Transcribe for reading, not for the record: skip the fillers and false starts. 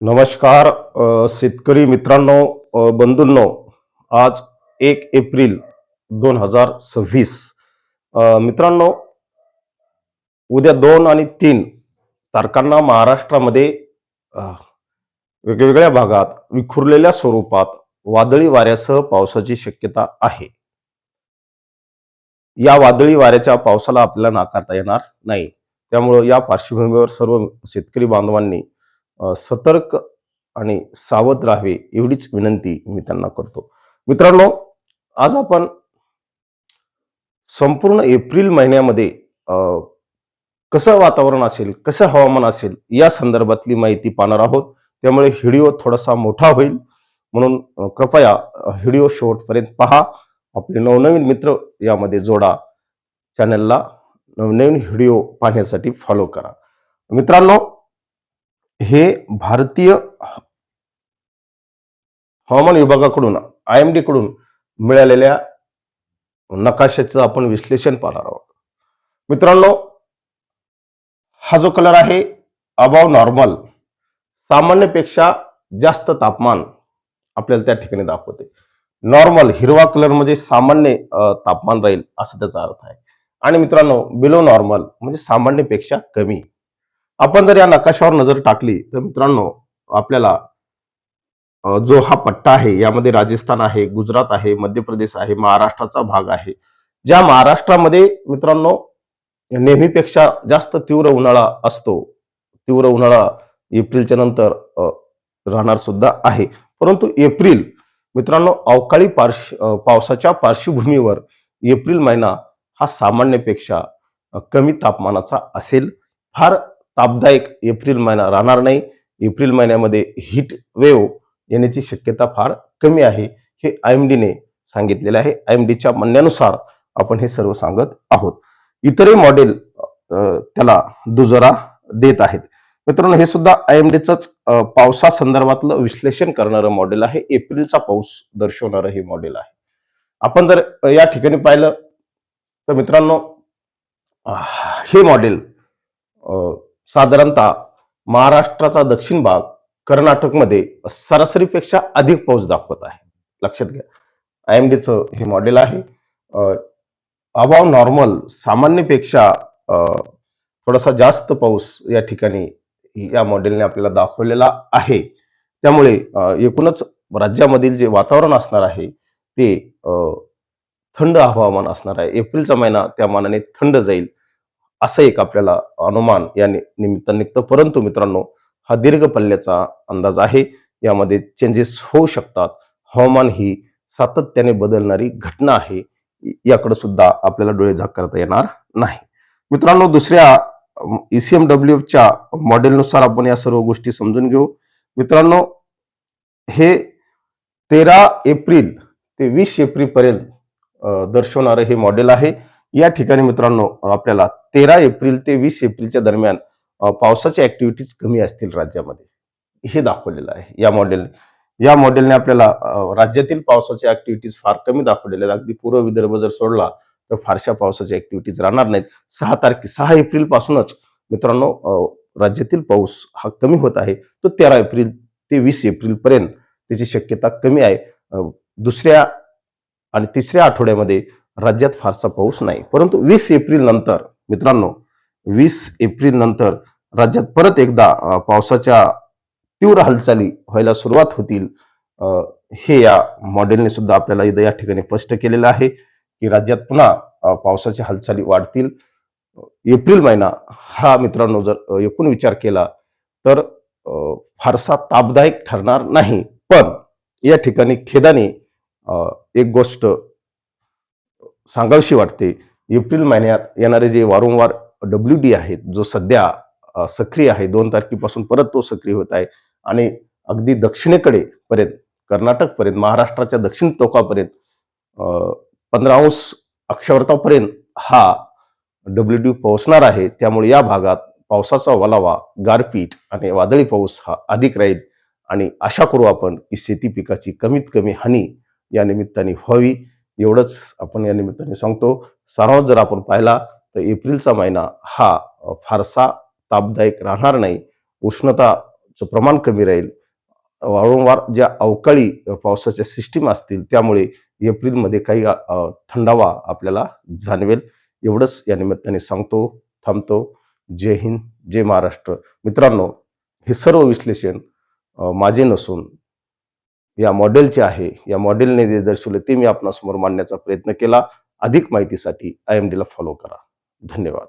नमस्कार शेतकरी मित्रांनो, बंधूंनो. आज 1 एप्रिल 2026. मित्रांनो, उद्या 2 आणि 3 तारखांना महाराष्ट्रामध्ये अ, वेगवेगळ्या भागात विखुरलेल्या स्वरूपात वादळी वाऱ्यासह पावसाची शक्यता आहे. या वादळी वाऱ्याच्या पावसाला आपल्याला नाकारता येणार नाही. त्यामुळं या पार्श्वभूमीवर सर्व शेतकरी बांधवांनी सतर्क आणि सावध राहावे एवढीच विनंती मी त्यांना करतो. मित्रांनो, आज आपण संपूर्ण एप्रिल महिन्यामध्ये अ, कसं वातावरण असेल, कसं हवामान असेल या संदर्भातली माहिती पाहणार आहोत. त्यामुळे व्हिडिओ थोडासा मोठा होईल, म्हणून कृपया व्हिडिओ शेवटपर्यंत पहा. आपले नवनवीन मित्र यामध्ये जोडा. चॅनलला नवनवीन व्हिडिओ पाहण्यासाठी फॉलो करा. मित्रांनो, हे भारतीय हवामान विभागाकडून IMD कडून मिळालेल्या नकाशाचं आपण विश्लेषण पाहणार आहोत. मित्रांनो, हा जो कलर आहे अबाव नॉर्मल, सामान्यपेक्षा जास्त तापमान आपल्याला त्या ठिकाणी दाखवते. नॉर्मल हिरवा कलर म्हणजे सामान्य तापमान राहील असा त्याचा अर्थ आहे. आणि मित्रांनो, बिलो नॉर्मल म्हणजे सामान्यपेक्षा कमी. आपण जर या नकाशावर नजर टाकली तर मित्रांनो, आपल्याला जो हा पट्टा आहे यामध्ये राजस्थान आहे, गुजरात आहे, मध्य प्रदेश आहे, महाराष्ट्राचा भाग आहे. ज्या महाराष्ट्रामध्ये मित्रांनो नेहमीपेक्षा जास्त तीव्र उन्हाळा असतो. तीव्र उन्हाळा एप्रिलच्या नंतर राहणार सुद्धा आहे. परंतु एप्रिल मित्रांनो, अवकाळी पावसाच्या पार्श्वभूमीवर एप्रिल महिना हा सामान्यपेक्षा कमी तापमानाचा असेल. फार तापदायक एप्रिल महिना राहणार नाही. एप्रिल महिन्यामध्ये हीट वेव्ह येण्याची शक्यता फार कमी आहे. हे IMDने सांगितलेले आहे. IMDच्या म्हणण्यानुसार आपण हे सर्व सांगत आहोत. इतरही मॉडेल त्याला दुजोरा देत आहेत. मित्रांनो, हे सुद्धा IMDचंच पावसा संदर्भातलं विश्लेषण करणारं मॉडेल आहे. एप्रिलचा पाऊस दर्शवणारं हे मॉडेल आहे. आपण जर या ठिकाणी पाहिलं तर मित्रांनो, हे मॉडेल साधारणतः महाराष्ट्राचा दक्षिण भाग, कर्नाटकमध्ये सरासरीपेक्षा अधिक पाऊस दाखवत आहे. लक्षात घ्या, IMDचं हे मॉडेल आहे. अबाव नॉर्मल सामान्यपेक्षा थोडासा जास्त पाऊस या ठिकाणी या मॉडेलने आपल्याला दाखवलेला आहे. त्यामुळे एकूणच राज्यामधील जे वातावरण असणार आहे ते थंड हवामान असणार आहे. एप्रिलचा महिना त्या मानाने थंड जाईल असं एक आपल्याला अनुमान या निमित्ताने निघतं. परंतु मित्रांनो, हा दीर्घ पल्ल्याचा अंदाज आहे. यामध्ये चेंजेस होऊ शकतात. हवामान ही सातत्याने बदलणारी घटना आहे. याकडे सुद्धा आपल्याला डोळे झाक करता येणार नाही. मित्रांनो, दुसऱ्या ECMWच्या मॉडेलनुसार आपण या सर्व गोष्टी समजून घेऊ. मित्रांनो, हे 13 एप्रिल ते 20 एप्रिल पर्यंत दर्शवणारं हे मॉडेल आहे. या ठिकाणी मित्रांनो, आपल्याला 13 एप्रिल ते 20 एप्रिलच्या दरम्यान पावसाच्या ऍक्टिव्हिटीज कमी असतील राज्यामध्ये, हे दाखवलेलं आहे या मॉडेलने आपल्याला राज्यातील पावसाच्या ऍक्टिव्हिटीज फार कमी दाखवलेल्या आहेत. अगदी पूर्व विदर्भ जर सोडला तर फारशा पावसाच्या ऍक्टिव्हिटीज राहणार नाहीत. 6 एप्रिल पासूनच मित्रांनो राज्यातील पाऊस हा कमी होत आहे. तो 13 एप्रिल ते 20 एप्रिल पर्यंत त्याची शक्यता कमी आहे. दुसऱ्या आणि तिसऱ्या आठवड्यामध्ये राज्यात फारसा पाऊस नाही. परंतु 20 एप्रिल नंतर मित्रांनो, 20 एप्रिल नंतर राज्यात परत एकदा पावसाच्या तीव्र हालचाली व्हायला सुरुवात होतील. हे या मॉडेलने सुद्धा आपल्याला इथं या ठिकाणी स्पष्ट केलेलं आहे की राज्यात पुन्हा पावसाच्या हालचाली वाढतील. एप्रिल महिना हा मित्रांनो जर एकूण विचार केला तर फारसा तापदायक ठरणार नाही. पण या ठिकाणी खेदाने एक गोष्ट सांगावीशी वाटते. एप्रिल महिन्यात येणारे जे वारंवार WD आहेत, जो सध्या सक्रिय आहे, 2 तारखेपासून परत तो सक्रिय होत आहे आणि अगदी दक्षिणेकडे पर्यंत, कर्नाटकपर्यंत, महाराष्ट्राच्या दक्षिण टोकापर्यंत 15° अक्षावृत्तापर्यंत हा WD पोहोचणार आहे. त्यामुळे या भागात पावसाचा वलावा, गारपीट आणि वादळी पाऊस हा अधिक राहील आणि आशा करू आपण की शेती पिकाची कमीत कमी हानी या निमित्ताने व्हावी. एवढंच आपण या निमित्ताने सांगतो. सारांश जर आपण पाहिला तर एप्रिलचा महिना हा फारसा तापदायक राहणार नाही. उष्णता प्रमाण कमी राहील. वारंवार ज्या अवकाळी पावसाच्या सिस्टीम असतील त्यामुळे एप्रिलमध्ये काही थंडावा आपल्याला जाणवेल. एवढंच या निमित्ताने सांगतो, थांबतो. जय हिंद, जय महाराष्ट्र. मित्रांनो, हे सर्व विश्लेषण माझे नसून या मॉडेलचे आहे. या मॉडेलने जे दर्शवले ते मी आपणासमोर मांडण्याचा प्रयत्न केला. अधिक माहितीसाठी IMD ला फॉलो करा. धन्यवाद.